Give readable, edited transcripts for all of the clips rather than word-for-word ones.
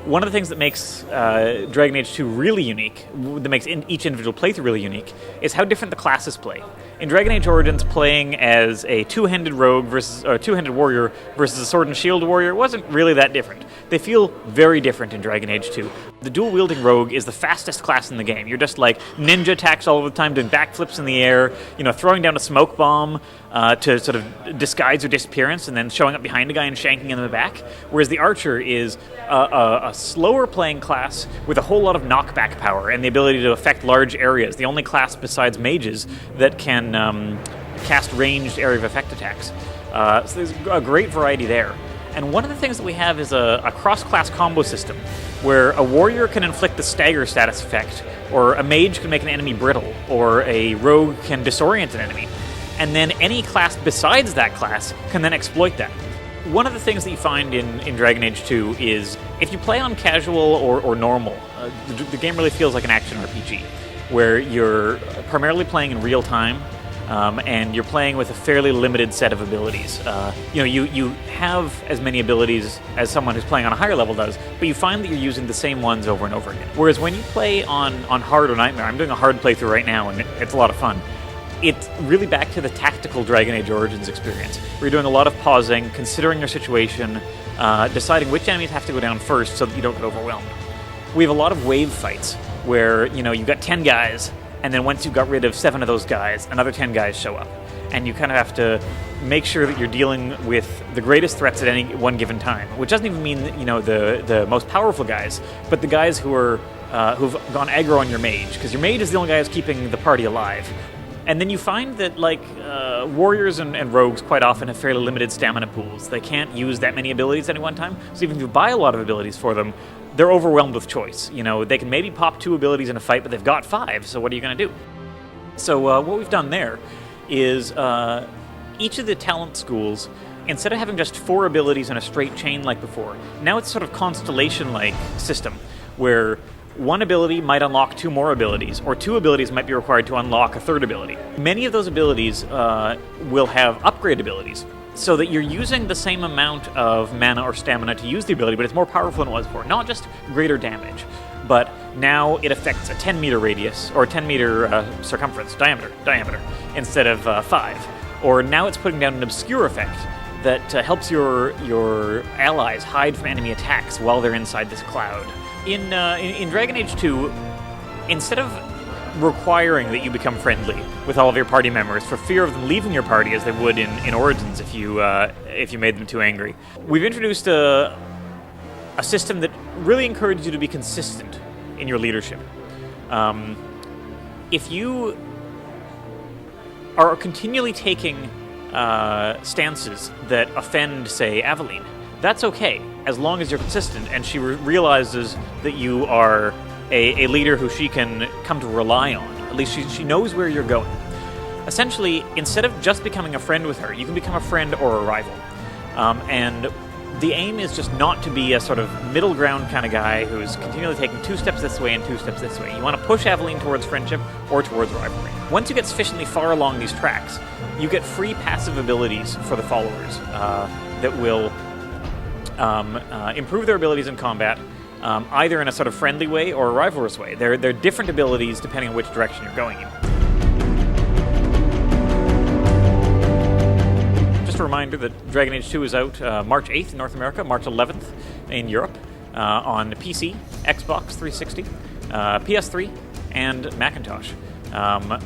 One of the things that makes Dragon Age 2 really unique, that makes each individual playthrough really unique, is how different the classes play. In Dragon Age Origins, playing as a two-handed rogue versus a two-handed warrior versus a sword and shield warrior wasn't really that different. They feel very different in Dragon Age 2. The dual-wielding rogue is the fastest class in the game. You're just like ninja attacks all the time, doing backflips in the air, throwing down a smoke bomb to sort of disguise your disappearance, and then showing up behind a guy and shanking him in the back. Whereas the archer is a slower playing class with a whole lot of knockback power and the ability to affect large areas. The only class besides mages that can cast ranged area of effect attacks. So there's a great variety there. And one of the things that we have is a cross-class combo system where a warrior can inflict the stagger status effect, or a mage can make an enemy brittle, or a rogue can disorient an enemy. And then any class besides that class can then exploit that. One of the things that you find in Dragon Age 2 is if you play on casual or normal, the game really feels like an action RPG, where you're primarily playing in real time, and you're playing with a fairly limited set of abilities. You have as many abilities as someone who's playing on a higher level does, but you find that you're using the same ones over and over again. Whereas when you play on hard or nightmare, I'm doing a hard playthrough right now, and it's a lot of fun. It's really back to the tactical Dragon Age Origins experience, where you're doing a lot of pausing, considering your situation, deciding which enemies have to go down first so that you don't get overwhelmed. We have a lot of wave fights, where you've got 10 guys, and then once you've got rid of 7 of those guys, another 10 guys show up. And you kind of have to make sure that you're dealing with the greatest threats at any one given time, which doesn't even mean the most powerful guys, but the guys who've gone aggro on your mage, because your mage is the only guy who's keeping the party alive. And then you find that, warriors and rogues quite often have fairly limited stamina pools. They can't use that many abilities at any one time, so even if you buy a lot of abilities for them, they're overwhelmed with choice. They can maybe pop 2 abilities in a fight, but they've got 5, so what are you going to do? So what we've done there is each of the talent schools, instead of having just 4 abilities in a straight chain like before, now it's sort of constellation-like system, where one ability might unlock 2 more abilities, or 2 abilities might be required to unlock a 3rd ability. Many of those abilities will have upgrade abilities, so that you're using the same amount of mana or stamina to use the ability, but it's more powerful than it was before. Not just greater damage, but now it affects a 10-meter radius, or a 10-meter circumference, diameter, instead of 5. Or now it's putting down an obscure effect that helps your allies hide from enemy attacks while they're inside this cloud. In Dragon Age 2, instead of requiring that you become friendly with all of your party members for fear of them leaving your party as they would in Origins if you made them too angry, we've introduced a system that really encourages you to be consistent in your leadership. If you are continually taking stances that offend, say, Aveline, that's okay, as long as you're consistent and she realizes that you are a leader who she can come to rely on. At least she knows where you're going. Essentially, instead of just becoming a friend with her, you can become a friend or a rival. And the aim is just not to be a sort of middle ground kind of guy who's continually taking 2 steps this way and 2 steps this way. You want to push Aveline towards friendship or towards rivalry. Once you get sufficiently far along these tracks, you get free passive abilities for the followers that will improve their abilities in combat, either in a sort of friendly way or a rivalrous way. They're different abilities depending on which direction you're going in. Just a reminder that Dragon Age 2 is out March 8th in North America, March 11th in Europe, on PC, Xbox 360, PS3, and Macintosh.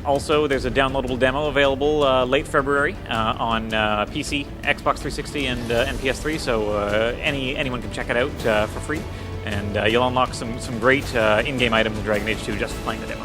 Also, there's a downloadable demo available late February on PC, Xbox 360, and PS3, so anyone can check it out for free. And you'll unlock some great in-game items in Dragon Age 2 just for playing the demo.